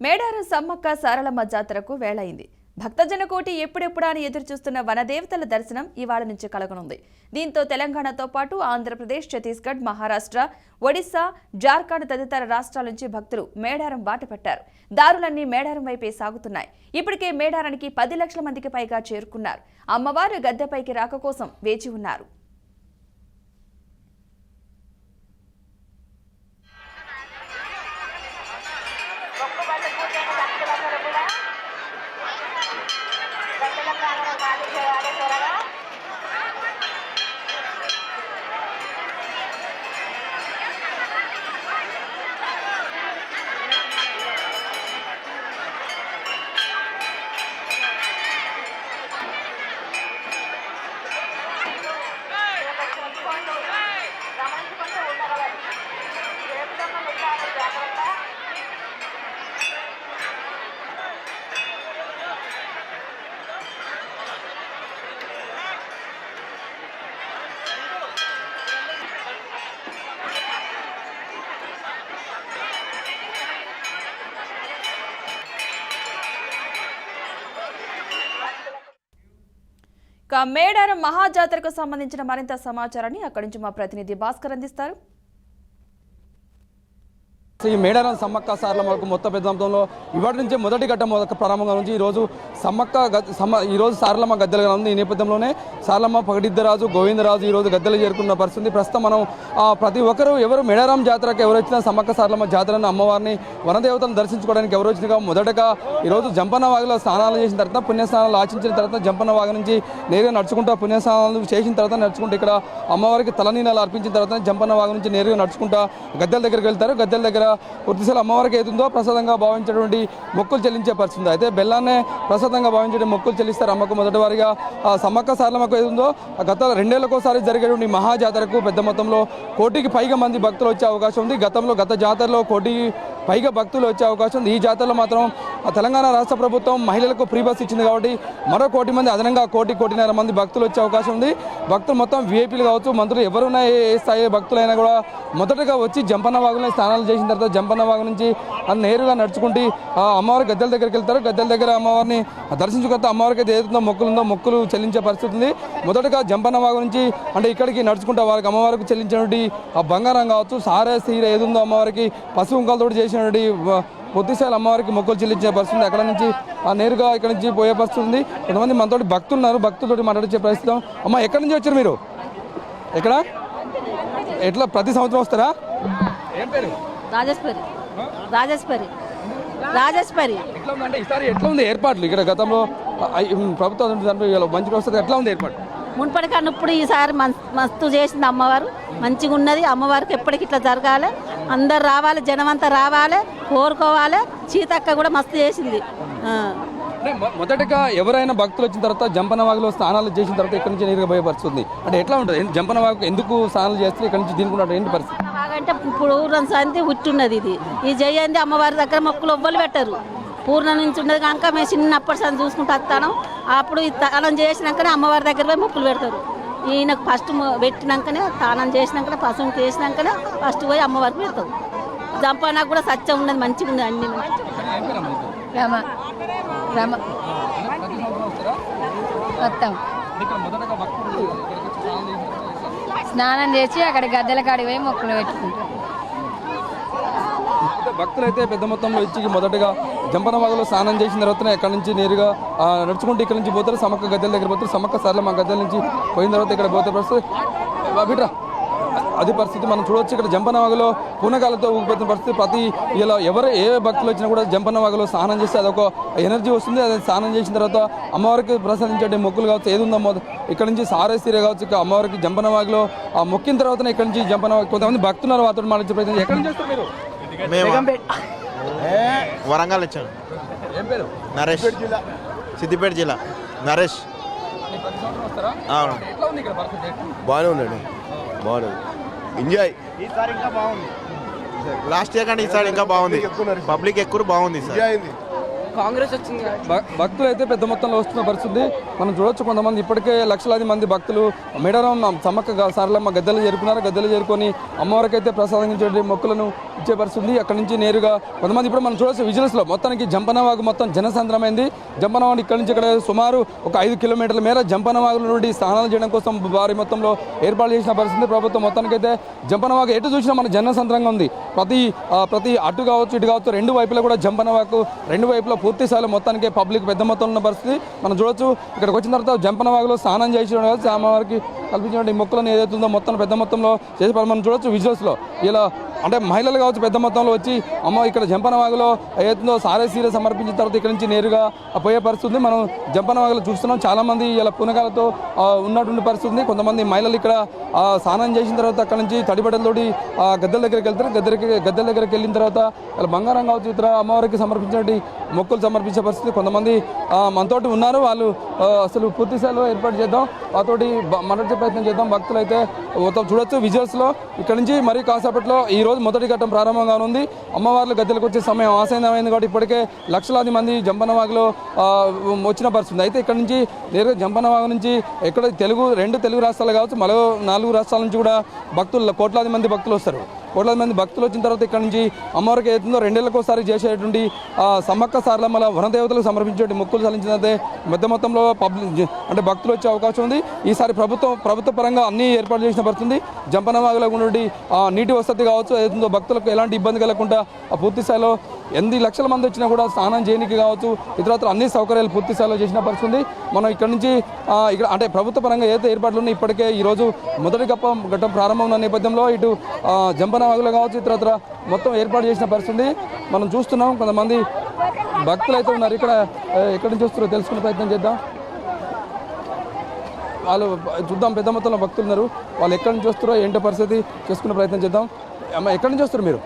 మేడారం సమ్మక్క సారలమ్మ జాతరకు వేళైంది. భక్తజన కోటి ఎప్పుడెప్పుడా అని ఎదురుచూస్తున్న వనదేవతల దర్శనం ఇవాళ నుంచి కలగనుంది. దీంతో తెలంగాణతో పాటు ఆంధ్రప్రదేశ్, ఛత్తీస్గఢ్, మహారాష్ట్ర, ఒడిశా, జార్ఖండ్ తదితర రాష్ట్రాల నుంచి భక్తులు మేడారం బాట పట్టారు. దారులన్నీ మేడారం వైపే సాగుతున్నాయి. ఇప్పటికే మేడారానికి 10 లక్షల మందికి పైగా చేరుకున్నారు. అమ్మవారు గద్దెపైకి రాక కోసం వేచి ఉన్నారు. మేడారం మహాజాతరకు సంబంధించిన మరింత సమాచారాన్ని అక్కడి నుంచి మా ప్రతినిధి భాస్కర్ అందిస్తారు. ఈ మేడారం సమ్మక్క సారలమ్మకు మొత్తం పెద్దంలో ఇవాటి నుంచి మొదటి ఘట్టం ప్రారంభంగా నుంచి ఈరోజు ఈరోజు సారలమ్మ గద్దెలుగా ఉంది. ఈ నేపథ్యంలోనే సారలమ్మ పగడిద్దరాజు, గోవిందరాజు ఈరోజు గద్దెలు చేరుకున్న పరిస్థితి. ప్రస్తుతం మనం ప్రతి ఒక్కరు ఎవరు మేడారం జాతరకు ఎవరు వచ్చినా సమ్మక్క సారలమ్మ జాతరను అమ్మవారిని వనదేవతను దర్శించుకోవడానికి ఎవరు వచ్చినా మొదటగా ఈరోజు జంపన్న వాగులో స్నానాలు చేసిన తర్వాత పుణ్యస్నానాలు ఆచరించిన తర్వాత జంపన్న వాగు నుంచి నేరుగా నడుచుకుంటూ పుణ్యస్నానాలు చేసిన తర్వాత నడుచుకుంటూ ఇక్కడ అమ్మవారికి తలనీలాలు అర్పించిన తర్వాత జంపన్న వాగు నుంచి నేరుగా నడుచుకుంటూ గద్దెల దగ్గరికి వెళ్తారు. గద్దెల దగ్గర పూర్తిసారి అమ్మవారికి ఏదుందో ప్రసాదంగా భావించేటువంటి మొక్కులు చెల్లించే పరిస్థితి. అయితే బెల్లాన్నే ప్రసాదంగా భావించే మొక్కులు చెల్లిస్తారు అమ్మకు. మొదటి వారిగా సమ్మక్క సారలమ్మకు ఏదుందో గత 2 ఏళ్లకోసారి జరిగేటువంటి మహాజాతరకు పెద్ద మొత్తంలో 1 కోటికి పైగా మంది భక్తులు వచ్చే అవకాశం ఉంది. గత జాతరలో 1 కోటికి పైగా భక్తులు వచ్చే అవకాశం ఉంది. ఈ జాతరలో మాత్రం తెలంగాణ రాష్ట్ర ప్రభుత్వం మహిళలకు ఫ్రీ బస్ ఇచ్చింది కాబట్టి మరో 1 కోటి మంది అదనంగా 1.5 మంది భక్తులు వచ్చే అవకాశం ఉంది. భక్తులు మొత్తం వీఐపీలు కావచ్చు, మంత్రులు ఎవరున్నా ఏ స్థాయి భక్తులైనా కూడా మొదటగా వచ్చి జంపన్న వాగులో స్నానాలు చేసిన తర్వాత జంపన్న వాగు నుంచి నేరుగా నడుచుకుంటూ అమ్మవారి గద్దెల దగ్గరికి వెళ్తారు. గద్దెల దగ్గర అమ్మవారిని దర్శించుకొస్తే అమ్మవారికి ఏదైతుందో మొక్కులుందో మొక్కులు చెల్లించే పరిస్థితి ఉంది. మొదటగా జంపన్న వాగు నుంచి అంటే ఇక్కడికి నడుచుకుంటా వారికి అమ్మవారికి చెల్లించినటువంటి ఆ బంగారం కావచ్చు, సారే సీర ఏదుందో అమ్మవారికి పసుపు కుంకాలతో చేసినటువంటి పొద్దుసారి అమ్మవారికి మొక్కులు చెల్లించే పరిస్థితి. అక్కడ నుంచి నేరుగా ఇక్కడ నుంచి పోయే పరిస్థితి ఉంది. కొంతమంది మనతోటి భక్తులు ఉన్నారు, భక్తులతో మాట్లాడించే పరిస్థితి. అమ్మ ఎక్కడి నుంచి వచ్చారు మీరు? ఎక్కడ ఎట్లా ప్రతి సంవత్సరం వస్తారా? ఏం పేరు? రాజేశ్వరి. ఎట్లా ఉంది ఏర్పాట్లు ఇక్కడ? గతంలో ప్రభుత్వం మంచి వస్తుంది, ఎట్లా ఉంది ఏర్పాటు? మున్పటి కన్నా ఇప్పుడు ఈసారి మస్తు చేసింది అమ్మవారు. మంచిగా ఉన్నది. అమ్మవారికి ఎప్పటికి ఇట్లా జరగాలి, అందరు రావాలి, జనం అంతా రావాలి, కోరుకోవాలి. సీతక్క కూడా మస్తు చేసింది. మొదటగా ఎవరైనా భక్తులు వచ్చిన తర్వాత జంపన్న వాగులో స్నానాలు చేసిన తర్వాత ఇక్కడ నుంచి నేరుగా భయపరుస్తుంది అంటే ఎట్లా ఉంటుంది? జంపన్న వాగు ఎందుకు స్నానాలు చేస్తే ఇక్కడ నుంచి దీనికి ఏంటి పరిస్థితి? బాగంటే పూర్వం సంతి ఉట్టున్నది. ఇది ఈ జయంతి అమ్మవారి దగ్గర మొక్కులు ఎవ్వరు పెట్టరు. పూర్ణ నుంచి ఉన్నది కనుక మేము చిన్నప్పటి సంది చూసుకుంటూ వస్తాను. అప్పుడు ఈ తానం చేసినాకనే అమ్మవారి దగ్గర పోయి మొక్కులు పెడతారు. ఈయనకు ఫస్ట్ పెట్టినాకనే తానం చేసినాకనే పసుపు చేసినాకనే ఫస్ట్ పోయి అమ్మవారికి పెడతారు. జంపన్నకు కూడా సత్యం ఉన్నది, మంచిగా ఉన్నది. అన్ని స్నానం చేసి అక్కడ గద్దెల కాడికి పోయి మొక్కలు పెట్టుకుంటారు. భక్తులు అయితే పెద్ద మొత్తంలో ఇచ్చి మొదటగా జంపన్న వాగులో స్నానం చేసిన తర్వాత ఎక్కడి నుంచి నేరుగా నడుచుకుంటూ ఇక్కడ నుంచి పోతారు. సమ్మక్క గద్దెల దగ్గర పోతారు. సమ్మక్క సారలమ్మ గద్దెల నుంచి పోయిన తర్వాత ఇక్కడ పోతే పరిస్థితి అది పరిస్థితి మనం చూడవచ్చు. ఇక్కడ జంపన్న వాగులో పూనకాలతో ఊగిపోతున్న పరిస్థితి. ప్రతి ఇలా ఎవరు ఏ భక్తులు వచ్చినా కూడా జంపన్న వాగులో స్నానం చేస్తే అదొక ఎనర్జీ వస్తుంది. అది స్నానం చేసిన తర్వాత అమ్మవారికి ప్రసాదించే మొక్కులు కావచ్చు, ఏది ఉందో ఇక్కడ నుంచి సారే సీరే కావచ్చు. ఇక అమ్మవారికి జంపన్న వాగులో ఆ మొక్కిన తర్వాత ఇక్కడ నుంచి జంపన్న కొంతమంది భక్తున్నారు, వారితో మాట్లాడే ప్రయత్నం. ఎక్కడి నుంచి వస్తారు మీరు? వరంగల్ వచ్చాను. ఏం పేరు? నరేష్. సిద్దిపేట జిల్లా నరేష్. బాగానే ఉందండి, బాగుంది. ఎంజాయ్. ఈసారి ఇంకా బాగుంది. లాస్ట్ ఇయర్ కానీ ఈసారి ఇంకా బాగుంది. పబ్లిక్ ఎక్కువ బాగుంది. కాంగ్రెస్ వచ్చింది భక్తులు అయితే పెద్ద మొత్తంలో వస్తున్న పరిస్థితి మనం చూడొచ్చు. కొంతమంది ఇప్పటికే లక్షలాది మంది భక్తులు మేడారం సమ్మక్క సారలమ్మ గద్దెలు చేరుకున్నారు. గద్దెలు చేరుకొని అమ్మవారికి అయితే ప్రసాదించే మొక్కులను ఇచ్చే పరిస్థితి. అక్కడి నుంచి నేరుగా కొంతమంది ఇప్పుడు మనం చూడొచ్చు విజువల్స్లో మొత్తానికి జంపనవాగు మొత్తం జనసంద్రమైంది. జంపనవాగు ఇక్కడ నుంచి ఇక్కడ సుమారు ఒక 5 కిలోమీటర్ల మేర జంపనవాగు నుండి స్నానాలు చేయడం కోసం భారీ మొత్తంలో ఏర్పాటు చేసిన పరిస్థితి. ప్రభుత్వం మొత్తానికైతే జంపనవాగు ఎటు చూసినా మన జనసంద్రంగా ఉంది. ప్రతి అటు కావచ్చు ఇటు కావచ్చు రెండు వైపులా కూడా జంపనవాగు రెండు వైపులా పూర్తి స్థాయిలో మొత్తానికి పబ్లిక్ పెద్ద మొత్తంలో ఉన్న పరిస్థితి మనం చూడొచ్చు. ఇక్కడికి వచ్చిన తర్వాత జంపనవాగులో స్నానం చేయించడం కావచ్చు అమ్మవారికి కల్పించిన మొక్కలను ఏదైతే ఉందో మొత్తం పెద్ద మొత్తంలో చేసి మనం చూడొచ్చు విజువల్స్లో. ఇలా అంటే మహిళలు కావచ్చు పెద్ద మొత్తంలో వచ్చి అమ్మ ఇక్కడ జంపనవాగులో ఏదైతుందో సారే సీర సమర్పించిన తర్వాత ఇక్కడ నుంచి నేరుగా పోయే పరిస్థితి మనం జంపనవాగులో చూస్తున్నాం. చాలామంది ఇలా పునకాలతో ఉన్నటువంటి పరిస్థితి. కొంతమంది మహిళలు ఇక్కడ స్నానం చేసిన తర్వాత అక్కడ నుంచి తడిబట్టలతోటి గద్దెల దగ్గరికి వెళ్తారు. గద్దెల దగ్గరికి వెళ్ళిన తర్వాత ఇలా బంగారం కావచ్చు ఇతర అమ్మవారికి సమర్పించినటువంటి మొక్కులు సమర్పించే పరిస్థితి. కొంతమంది మనతోటి ఉన్నారు. వాళ్ళు అసలు పూర్తి స్థాయిలో ఏర్పాటు చేద్దాం వాతోటి మనటి ప్రయత్నం చేద్దాం. భక్తులు అయితే చూడొచ్చు విజువల్స్లో. ఇక్కడ నుంచి మరీ కాసేపట్లో ఈ రోజు మొదటి ఘట్టం ప్రారంభంగా ఉంది. అమ్మవార్లు గద్దెలకు వచ్చే సమయం ఆసన్నమైంది కాబట్టి ఇప్పటికే లక్షలాది మంది జంపనవాగులో వచ్చిన పరిస్థితి. అయితే ఇక్కడ నుంచి నేరుగా జంపనవాగు నుంచి ఎక్కడ రెండు తెలుగు రాష్ట్రాలు కావచ్చు మరో 4 రాష్ట్రాల నుంచి కూడా భక్తులు కోట్లాది మంది భక్తులు వస్తారు. కోట్లాది మంది భక్తులు వచ్చిన తర్వాత ఇక్కడ నుంచి అమ్మవారికి ఏదైతుందో 2 ఏళ్లకోసారి చేసేటువంటి సమ్మక్క సారలమ్మల వనదేవతలకు సమర్పించే మొక్కులు చెల్లించినదే పెద్ద మొత్తంలో అంటే భక్తులు వచ్చే అవకాశం ఉంది. ఈసారి ప్రభుత్వ పరంగా అన్ని ఏర్పాటు చేసిన పరిస్థితి. జంపనవాగులో ఉన్నటువంటి నీటి వసతి కావచ్చు ఏదైతుందో భక్తులకు ఎలాంటి ఇబ్బంది కలగకుండా పూర్తి స్థాయిలో 8 లక్షల మంది వచ్చినా కూడా స్నానం చేయడానికి కావచ్చు ఇతరత్ర అన్ని సౌకర్యాలు పూర్తి స్థాయిలో చేసిన పరిస్థితి. మనం ఇక్కడ నుంచి ఇక్కడ అంటే ప్రభుత్వ పరంగా ఏదైతే ఏర్పాట్లు ఉన్నాయి ఇప్పటికే ఈరోజు మొదటి ఘట్టం ప్రారంభం ఉన్న నేపథ్యంలో ఇటు జంపనవాగులో కావచ్చు ఇతరత్ర మొత్తం ఏర్పాటు చేసిన పరిస్థితి మనం చూస్తున్నాం. కొంతమంది భక్తులు అయితే ఉన్నారు. ఇక్కడ ఎక్కడి నుంచి వస్తారో తెలుసుకునే ప్రయత్నం చేద్దాం. వాళ్ళు చూద్దాం పెద్ద మొత్తంలో భక్తులు ఉన్నారు. వాళ్ళు ఎక్కడి నుంచి వస్తారో ఏంటో పరిస్థితి చేసుకునే ప్రయత్నం చేద్దాం. అమ్మ ఎక్కడి నుంచి వస్తారు మీరు?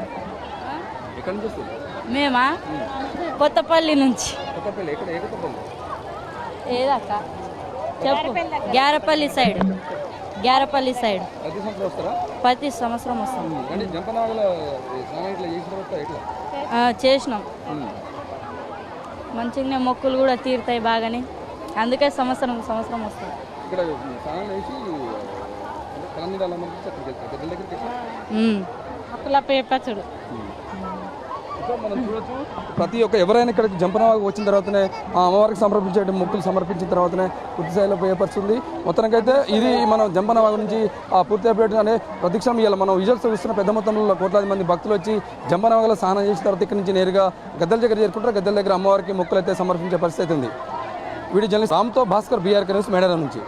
ఎక్కడి నుంచి వస్తారు? మేమా కొత్తపల్లి నుంచి. ఏదక్క చెప్పు. గ్యారపల్లి సైడ్ ప్రతి సంవత్సరం వస్తాం. చేసినాం మంచిగానే మొక్కులు కూడా తీరుతాయి బాగానే. అందుకే సంవత్సరం వస్తాం. మొక్కులప్ప చెప్పచ్చుడు. మనం చూడొచ్చు ప్రతి ఒక్క ఎవరైనా ఇక్కడికి జంపనవాగు వచ్చిన తర్వాతనే అమ్మవారికి సమర్పించే మొక్కులు సమర్పించిన తర్వాతనే పూర్తి స్థాయిలో పోయపరుస్తుంది. మొత్తానికైతే ఇది మనం జంపనవాగు నుంచి పూర్తి అప్డేట్ అనే ప్రతిక్షణం ఇవాళ మనం విజువల్స్ చూస్తున్న పెద్ద మొత్తంలో కోట్లాది మంది భక్తులు వచ్చి జంపనవాగులో స్నానం చేసిన తర్వాత ఇక్కడ నుంచి నేరుగా గద్దెల దగ్గర చేరుకుంటారు. గద్దెల దగ్గర అమ్మవారికి మొక్కులు అయితే సమర్పించే పరిస్థితి ఉంది. వీడియో జర్నలిస్ట్ రామ్తో భాస్కర్ BRK న్యూస్ మేడారం నుంచి.